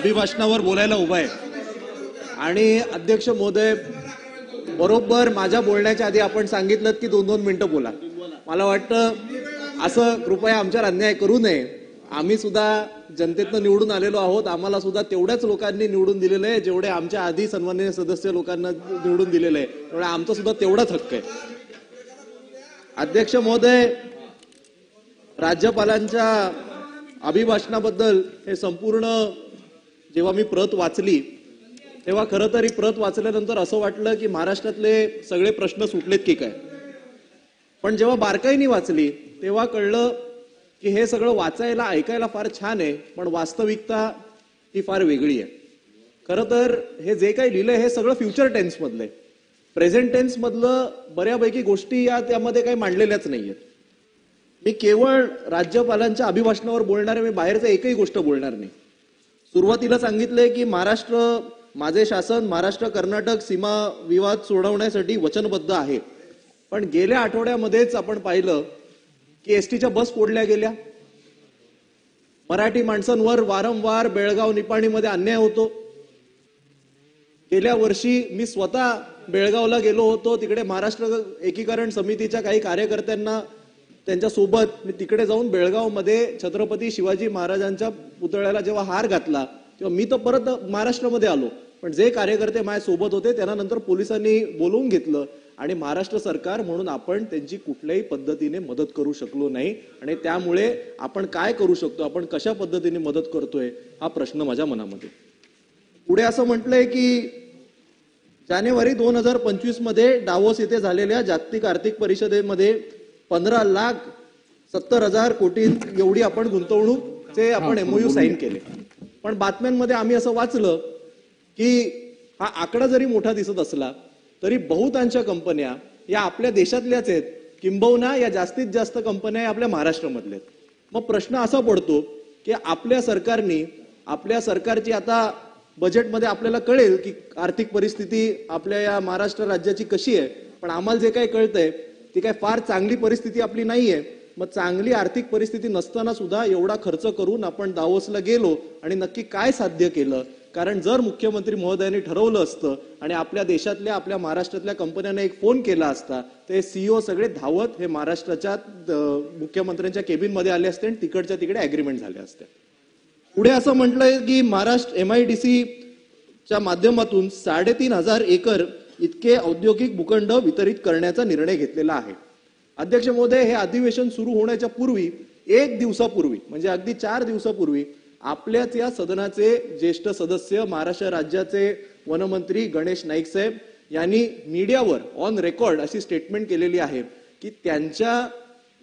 अभिभाषणावर बोलायला उभा आहे आणि अध्यक्ष महोदय बरोबर माझ्या बोलण्याच्या आधी आपण सांगितलं की 2-2 मिनिटं बोला. मला वाटतं असं कृपया आमच्यावर अन्याय करू नये. आम्ही सुद्धा जनतेतनं निवडून आलेलो आहोत. आम्हाला सुद्धा तेवढ्याच लोकांनी निवडून दिलेलं आहे जेवढे आमच्या आधी सन्माननीय सदस्य लोकांना निवडून दिलेलं आहे. त्यामुळे आमचा सुद्धा तेवढाच हक्क आहे. अध्यक्ष महोदय, राज्यपालांच्या अभिभाषणाबद्दल हे संपूर्ण जेव्हा मी प्रत वाचली तेव्हा खरं तर ही प्रत वाचल्यानंतर असं वाटलं की महाराष्ट्रातले सगळे प्रश्न सुटलेत की काय. पण जेव्हा बारकाईने वाचली तेव्हा कळलं की हे सगळं वाचायला ऐकायला फार छान आहे, पण वास्तविकता ही फार वेगळी आहे. खरं तर हे जे काही लिहिलंय हे सगळं फ्युचर टेन्स मधलं आहे. प्रेझेंट टेन्स मधलं बऱ्यापैकी गोष्टी या त्यामध्ये काही मांडलेल्याच नाहीयेत. मी केवळ राज्यपालांच्या अभिभाषणावर बोलणार आहे, मी बाहेरचं एकही गोष्ट बोलणार नाही. सुरुवातीला सांगितलंय की महाराष्ट्र माझे शासन महाराष्ट्र कर्नाटक सीमा विवाद सोडवण्यासाठी वचनबद्ध आहे. पण गेल्या आठवड्यामध्येच आपण पाहिलं की एसटीच्या बस फोडल्या गेल्या. मराठी माणसांवर वारंवार बेळगाव निपाणीमध्ये अन्याय होतो. गेल्या वर्षी मी स्वतः बेळगावला गेलो होतो. तिकडे महाराष्ट्र एकीकरण समितीच्या काही कार्यकर्त्यांना त्यांच्या सोबत मी तिकडे जाऊन बेळगावमध्ये छत्रपती शिवाजी महाराजांच्या पुतळ्याला जेव्हा हार घातला तेव्हा मी तर परत महाराष्ट्रामध्ये आलो. पण जे कार्यकर्ते माझ्या सोबत होते त्यांना नंतर पोलिसांनी बोलवून घेतलं आणि महाराष्ट्र सरकार म्हणून आपण त्यांची कुठल्याही पद्धतीने मदत करू शकलो नाही. आणि त्यामुळे आपण काय करू शकतो, आपण कशा पद्धतीने मदत करतोय हा प्रश्न माझ्या मनामध्ये. पुढे असं म्हटलंय की जानेवारी 2025 मध्ये डावोस येथे झालेल्या जागतिक आर्थिक परिषदेमध्ये 15,70,000 कोटी एवढी आपण गुंतवणूकचे आपण MOU साईन केले. पण बातम्यांमध्ये आम्ही असं वाचलं की हा आकडा जरी मोठा दिसत असला तरी बहुतांश कंपन्या या आपल्या देशातल्याच आहेत, किंबहुना या जास्तीत जास्त कंपन्या आपल्या महाराष्ट्रामधल्या आहेत. मग प्रश्न असा पडतो की आपल्या सरकारची आता बजेटमध्ये आपल्याला कळेल की आर्थिक परिस्थिती आपल्या या महाराष्ट्र राज्याची कशी आहे. पण आम्हाला जे काही कळतंय ती काय फार चांगली परिस्थिती आपली नाहीये. मग चांगली आर्थिक परिस्थिती नसताना सुद्धा एवढा खर्च करून आपण दावोसला गेलो आणि नक्की काय साध्य केलं. कारण जर मुख्यमंत्री महोदयांनी ठरवलं असतं आणि आपल्या देशातल्या आपल्या महाराष्ट्रातल्या कंपन्यांना एक फोन केला असता ते CEO सगळे धावत हे महाराष्ट्राच्या मुख्यमंत्र्यांच्या केबिनमध्ये आले असते आणि तिकडच्या तिकडे अग्रीमेंट झाले असते. पुढे असं म्हटलंय की महाराष्ट्र MIDCच्या माध्यमातून 3,500 एकर इतके औद्योगिक भूखंड वितरित करण्याचा निर्णय घेतलेला आहे. अध्यक्ष महोदय, हे अधिवेशन सुरू होण्याच्या पूर्वी 1 दिवसापूर्वी म्हणजे अगदी 4 दिवसापूर्वी आपल्याच या सदनाचे ज्येष्ठ सदस्य महाराष्ट्र राज्याचे वनमंत्री गणेश नाईक साहेब यांनी मीडियावर ऑन रेकॉर्ड अशी स्टेटमेंट केलेली आहे की त्यांच्या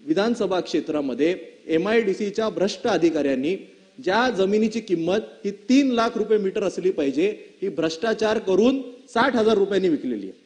विधानसभा क्षेत्रामध्ये MIDCच्या भ्रष्ट अधिकाऱ्यांनी ज्या जमिनीची किंमत ही 3 लाख रुपये मीटर असली पाहिजे ही भ्रष्टाचार करून 60,000 रुपयांनी विकलेली आहे.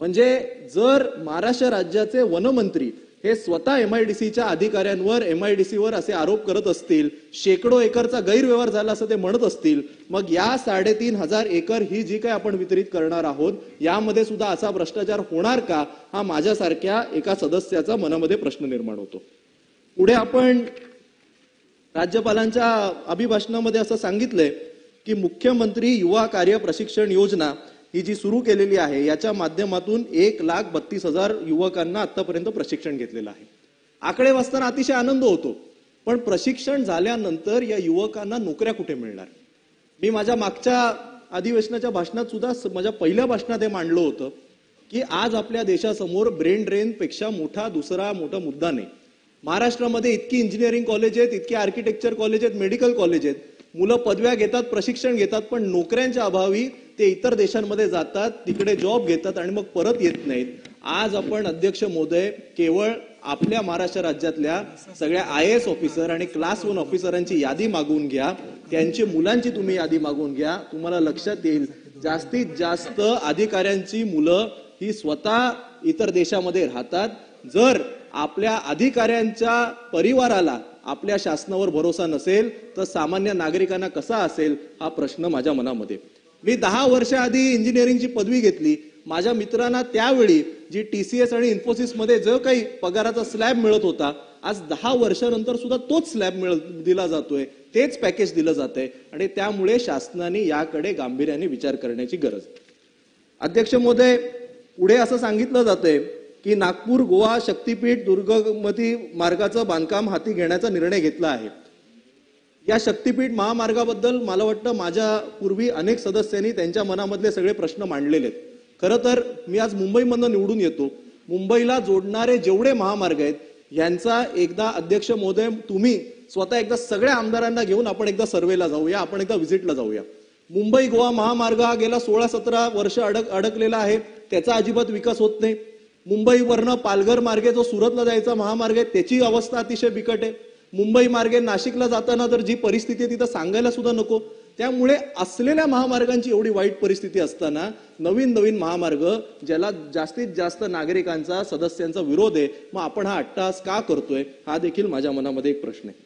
म्हणजे जर महाराष्ट्र राज्याचे वनमंत्री हे स्वतः MIDCच्या अधिकाऱ्यांवर MIDCवर असे आरोप करत असतील, शेकडो एकरचा गैरव्यवहार झाला असं ते म्हणत असतील, मग या 3,500 एकर ही जी काही आपण वितरित करणार आहोत यामध्ये सुद्धा असा भ्रष्टाचार होणार का, हा माझ्यासारख्या एका सदस्याचा मनामध्ये प्रश्न निर्माण होतो. पुढे आपण राज्यपालांच्या अभिभाषणामध्ये असं सांगितलंय की मुख्यमंत्री युवा कार्य प्रशिक्षण योजना ही जी सुरू केलेली आहे याच्या माध्यमातून 1,32,000 युवकांना आतापर्यंत प्रशिक्षण घेतलेलं आहे. आकडे वाचताना अतिशय आनंद होतो, पण प्रशिक्षण झाल्यानंतर या युवकांना नोकऱ्या कुठे मिळणार. मी माझ्या मागच्या अधिवेशनाच्या भाषणात सुद्धा माझ्या पहिल्या भाषणात हे मांडलं होतं की आज आपल्या देशासमोर ब्रेन ड्रेन पेक्षा दुसरा मोठा मुद्दा नाही. महाराष्ट्रामध्ये इतकी इंजिनिअरिंग कॉलेज आहेत, इतकी आर्किटेक्चर कॉलेज आहेत, मेडिकल कॉलेज आहेत, मुलं पदव्या घेतात, प्रशिक्षण घेतात, पण नोकऱ्यांच्या अभावी ते इतर देशांमध्ये जातात, तिकडे जॉब घेतात आणि मग परत येत नाहीत. आज आपण अध्यक्ष महोदय केवळ आपल्या महाराष्ट्र राज्यातल्या सगळ्या IAS ऑफिसर आणि क्लास 1 ऑफिसरांची यादी मागवून घ्या, त्यांची मुलांची तुम्ही यादी मागवून घ्या, तुम्हाला लक्षात येईल जास्तीत जास्त अधिकाऱ्यांची मुलं ही स्वतः इतर देशामध्ये राहतात. जर आपल्या अधिकाऱ्यांच्या परिवाराला आपल्या शासनावर भरोसा नसेल तर सामान्य नागरिकांना कसा असेल हा प्रश्न माझ्या मनामध्ये. मी 10 वर्ष आधी इंजिनिअरिंगची पदवी घेतली. माझ्या मित्रांना त्यावेळी जी TCS आणि इन्फोसिस मध्ये जो काही पगाराचा स्लॅब मिळत होता आज 10 वर्षानंतर सुद्धा तोच स्लॅब दिला जातोय. तेच पॅकेज दिलं जातंय आणि त्यामुळे शासनाने याकडे गांभीर्याने विचार करण्याची गरज आहे. अध्यक्ष महोदय, पुढे असं सांगितलं जातंय की नागपूर गोवा शक्तीपीठ दुर्गमती मार्गाचं बांधकाम हाती घेण्याचा निर्णय घेतला आहे. या शक्तीपीठ महामार्गाबद्दल मला वाटतं माझ्या पूर्वी अनेक सदस्यांनी त्यांच्या मनामधले सगळे प्रश्न मांडलेले आहेत. खरं तर मी आज मुंबईमधनं निवडून येतो. मुंबईला जोडणारे जेवढे महामार्ग आहेत यांचा एकदा अध्यक्ष महोदय तुम्ही स्वतः एकदा सगळ्या आमदारांना घेऊन आपण एकदा सर्वेला जाऊया, आपण एकदा व्हिजिटला जाऊया. मुंबई गोवा महामार्ग हा गेला 16-17 वर्ष अडकलेला आहे. त्याचा अजिबात विकास होत नाही. मुंबईवरनं पालघर मार्गे जो सुरतला जायचा महामार्ग आहे त्याची अवस्था अतिशय बिकट आहे. मुंबई मार्गे नाशिकला जाताना तर जी परिस्थिती आहे तिथं सांगायला सुद्धा नको. त्यामुळे असलेल्या महामार्गांची एवढी वाईट परिस्थिती असताना नवीन नवीन महामार्ग ज्याला जास्तीत जास्त नागरिकांचा सदस्यांचा विरोध आहे, मग आपण हा अट्टहास का करतोय हा देखील माझ्या मनामध्ये एक प्रश्न आहे.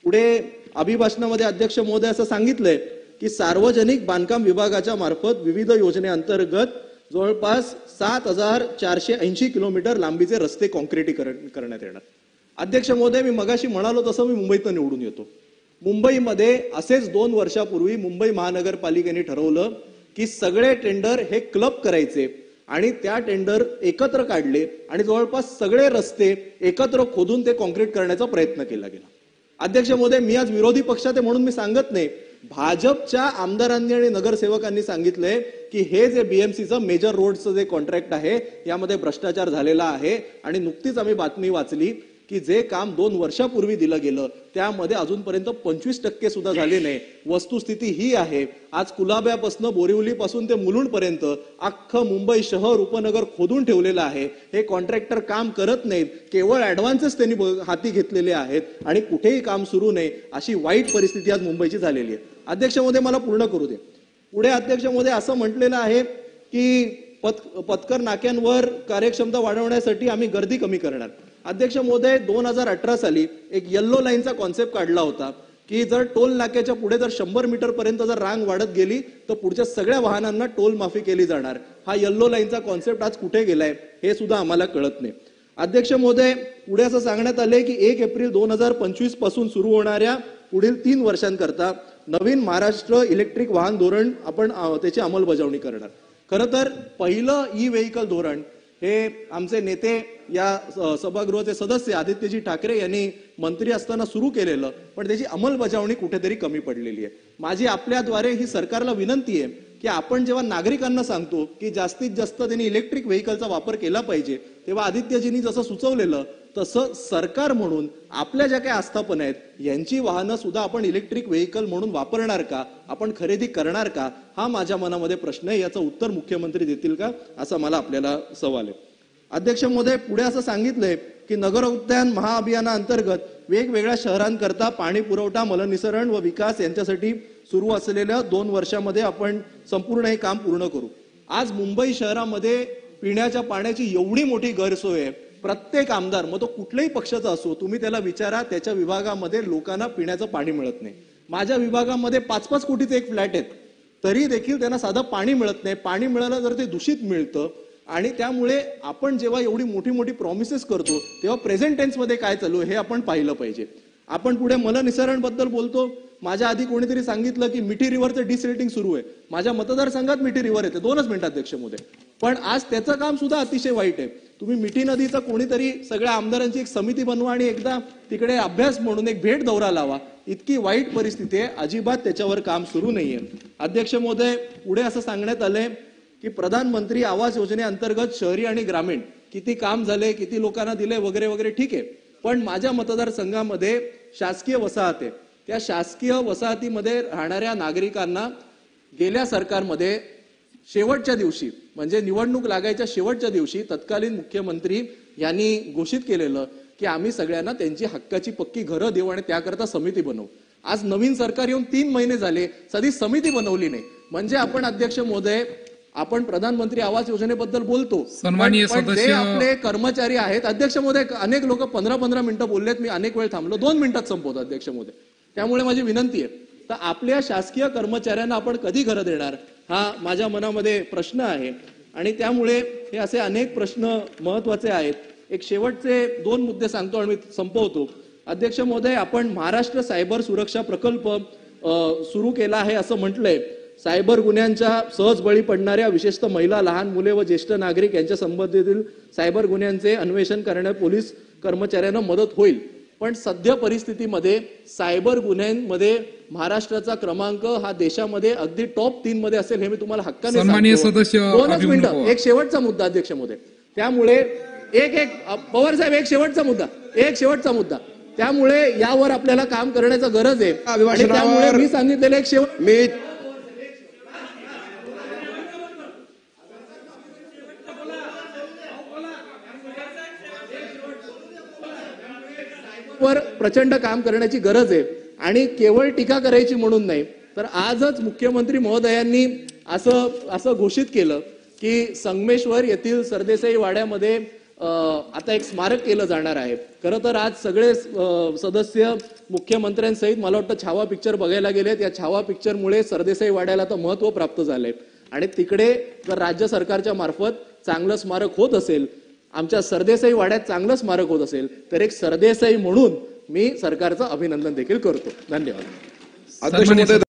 पुढे अभिभाषणामध्ये अध्यक्ष महोदय असं सांगितलंय की सार्वजनिक बांधकाम विभागाच्या मार्फत विविध योजनेअंतर्गत जवळपास 7,480 किलोमीटर लांबीचे रस्ते कॉन्क्रिटीकरण करण्यात येणार. अध्यक्ष महोदय, मी मगाशी म्हणालो तसं मी मुंबईतून निवडून येतो. मुंबईमध्ये असेच 2 वर्षापूर्वी मुंबई महानगरपालिकेने ठरवलं की सगळे टेंडर हे क्लब करायचे आणि त्या टेंडर एकत्र काढले आणि जवळपास सगळे रस्ते एकत्र खोदून ते कॉन्क्रीट करण्याचा प्रयत्न केला गेला. अध्यक्ष महोदय, मी आज विरोधी पक्षात आहे म्हणून मी सांगत नाही. भाजपच्या आमदारांनी आणि नगरसेवकांनी सांगितलंय की हे जे बीएमसीचं मेजर रोडचं जे कॉन्ट्रॅक्ट आहे यामध्ये भ्रष्टाचार झालेला आहे आणि नुकतीच आम्ही बातमी वाचली की जे काम 2 वर्षापूर्वी दिलं गेलं त्यामध्ये अजूनपर्यंत 25% सुद्धा झाले नाही. वस्तुस्थिती ही आहे, आज कुलाब्यापासून बोरिवलीपासून ते मुलुंडपर्यंत अख्खं मुंबई शहर उपनगर खोदून ठेवलेलं आहे. हे कॉन्ट्रॅक्टर काम करत नाहीत, केवळ ऍडव्हान्सेस त्यांनी हाती घेतलेले आहेत आणि कुठेही काम सुरू नाही, अशी वाईट परिस्थिती आज मुंबईची झालेली आहे. अध्यक्ष महोदय, मला पूर्ण करू दे. पुढे अध्यक्ष महोदय असं म्हटलेलं आहे की पथकर नाक्यांवर कार्यक्षमता वाढवण्यासाठी आम्ही गर्दी कमी करणार. अध्यक्ष महोदय, 2018 साली एक येल्लो लाईनचा कॉन्सेप्ट काढला होता की जर टोल नाक्याच्या पुढे जर 100 मीटर पर्यंत जर रांग वाढत गेली तर पुढच्या सगळ्या वाहनांना टोल माफी केली जाणार. हा येल्लो लाईनचा कॉन्सेप्ट आज कुठे गेलाय हे सुद्धा आम्हाला कळत नाही. अध्यक्ष महोदय, पुढे असं सांगण्यात आले की 1 एप्रिल 2025 पासून सुरू होणाऱ्या पुढील 3 वर्षांकरता नवीन महाराष्ट्र इलेक्ट्रिक वाहन धोरण आपण त्याची अंमलबजावणी करणार. खरं तर पहिलं ई व्हेकल धोरण हे आमचे नेते या सभागृहाचे सदस्य आदित्यजी ठाकरे यांनी मंत्री असताना सुरू केलेलं, पण त्याची अंमलबजावणी कुठेतरी कमी पडलेली आहे. माझी आपल्याद्वारे ही सरकारला विनंती आहे की आपण जेव्हा नागरिकांना सांगतो की जास्तीत जास्त त्यांनी इलेक्ट्रिक व्हेकलचा वापर केला पाहिजे, तेव्हा आदित्यजींनी जसं सुचवलेलं तसं सरकार म्हणून आपल्या ज्या काही आस्थापना आहेत यांची वाहनं सुद्धा आपण इलेक्ट्रिक व्हेकल म्हणून वापरणार का, आपण खरेदी करणार का, हा माझ्या मनामध्ये प्रश्न आहे. याचं उत्तर मुख्यमंत्री देतील का असा मला आपल्याला सवाल आहे. अध्यक्ष महोदय, पुढे असं सांगितलंय की नगर उद्यान महाअभियानाअंतर्गत वेगवेगळ्या शहरांकरता पाणी पुरवठा, मलनिसरण व विकास यांच्यासाठी सुरू असलेल्या 2 वर्षामध्ये आपण संपूर्ण हे काम पूर्ण करू. आज मुंबई शहरामध्ये पिण्याच्या पाण्याची एवढी मोठी गैरसोय आहे. प्रत्येक आमदार, मग तो कुठल्याही पक्षाचा असो, तुम्ही त्याला विचारा, त्याच्या विभागामध्ये लोकांना पिण्याचं पाणी मिळत नाही. माझ्या विभागामध्ये 5-5 कोटीचे एक फ्लॅट आहेत, तरी देखील त्यांना साधं पाणी मिळत नाही. पाणी मिळालं तर ते दूषित मिळतं आणि त्यामुळे आपण जेव्हा एवढी मोठी मोठी प्रॉमिसेस करतो तेव्हा प्रेझेंट टेन्समध्ये काय चालू हे आपण पाहिलं पाहिजे. आपण पुढे मलनिसरण बद्दल बोलतो. माझ्या आधी कोणीतरी सांगितलं की मिठी रिव्हरचं डिसिल्टिंग सुरू आहे. माझ्या मतदारसंघात मिठी रिव्हर येते. 2च मिनिट अध्यक्ष महोदय. पण आज त्याचं काम सुद्धा अतिशय वाईट आहे. तुम्ही मिठी नदीचा कोणीतरी सगळ्या आमदारांची एक समिती बनवा आणि एकदा तिकडे अभ्यास म्हणून एक भेट दौरा लावा. इतकी वाईट परिस्थिती आहे, अजिबात त्याच्यावर काम सुरू नाहीये. अध्यक्ष महोदय, पुढे असं सांगण्यात आलंय की प्रधानमंत्री आवास योजनेअंतर्गत शहरी आणि ग्रामीण किती काम झाले, किती लोकांना दिले वगैरे वगैरे, ठीक आहे. पण माझ्या मतदारसंघामध्ये शासकीय वसाहत आहे. त्या शासकीय वसाहतीमध्ये राहणाऱ्या नागरिकांना गेल्या सरकारमध्ये शेवटच्या दिवशी म्हणजे निवडणूक लागायच्या शेवटच्या दिवशी तत्कालीन मुख्यमंत्री यांनी घोषित केलेलं की आम्ही सगळ्यांना त्यांची हक्काची पक्की घरं देऊ आणि त्याकरता समिती बनवू. आज नवीन सरकार येऊन 3 महिने झाले, साधी समिती बनवली नाही. म्हणजे आपण अध्यक्ष महोदय, आपण प्रधानमंत्री आवास योजनेबद्दल बोलतो, पण जे आपले कर्मचारी आहेत, अध्यक्ष महोदय, अनेक लोक 15-15 मिनिटं बोललेत, मी अनेक वेळ थांबलो, 2 मिनिटात संपवतो अध्यक्ष महोदय. त्यामुळे माझी विनंती आहे, तर आपल्या शासकीय कर्मचाऱ्यांना आपण कधी घरं देणार हा माझ्या मनामध्ये प्रश्न आहे. आणि त्यामुळे हे असे अनेक प्रश्न महत्वाचे आहेत. एक शेवटचे 2 मुद्दे सांगतो आणि मी संपवतो. अध्यक्ष महोदय, आपण महाराष्ट्र सायबर सुरक्षा प्रकल्प सुरू केला आहे असं म्हटलंय. सायबर गुन्ह्यांच्या सहज बळी पडणाऱ्या विशेषतः महिला, लहान मुले व ज्येष्ठ नागरिक यांच्या संबंधितील सायबर गुन्ह्यांचे अन्वेषण करण्यात पोलीस कर्मचाऱ्यांना मदत होईल. पण सध्या परिस्थितीमध्ये सायबर गुन्ह्यांमध्ये महाराष्ट्राचा क्रमांक हा देशामध्ये अगदी टॉप 3 मध्ये असेल हे मी तुम्हाला हक्काने सन्माननीय सांगतो. सदस्य 2 मिनिटं, एक शेवटचा मुद्दा अध्यक्ष महोदय. त्यामुळे पवार साहेब एक शेवटचा मुद्दा त्यामुळे यावर आपल्याला काम करण्याची गरज आहे. आणि त्यामुळे मी सांगितलेलं एक वर प्रचंड काम करण्याची गरज आहे आणि केवळ टीका करायची म्हणून नाही. तर आजच मुख्यमंत्री महोदयांनी असं घोषित केलं की संगमेश्वर येथील सरदेसाई वाड्यामध्ये आता एक स्मारक केलं जाणार आहे. खरं तर आज सगळे सदस्य मुख्यमंत्र्यांसहित मला वाटतं छावा पिक्चर बघायला गेलेत. या छावा पिक्चरमुळे सरदेसाई वाड्याला तर महत्व प्राप्त झालंय आणि तिकडे जर राज्य सरकारच्या मार्फत चांगलं स्मारक होत असेल, आमच्या सरदेसाई वाड्यात चांगलं स्मारक होत असेल तर एक सरदेसाई म्हणून मी सरकारचं अभिनंदन देखील करतो. धन्यवाद.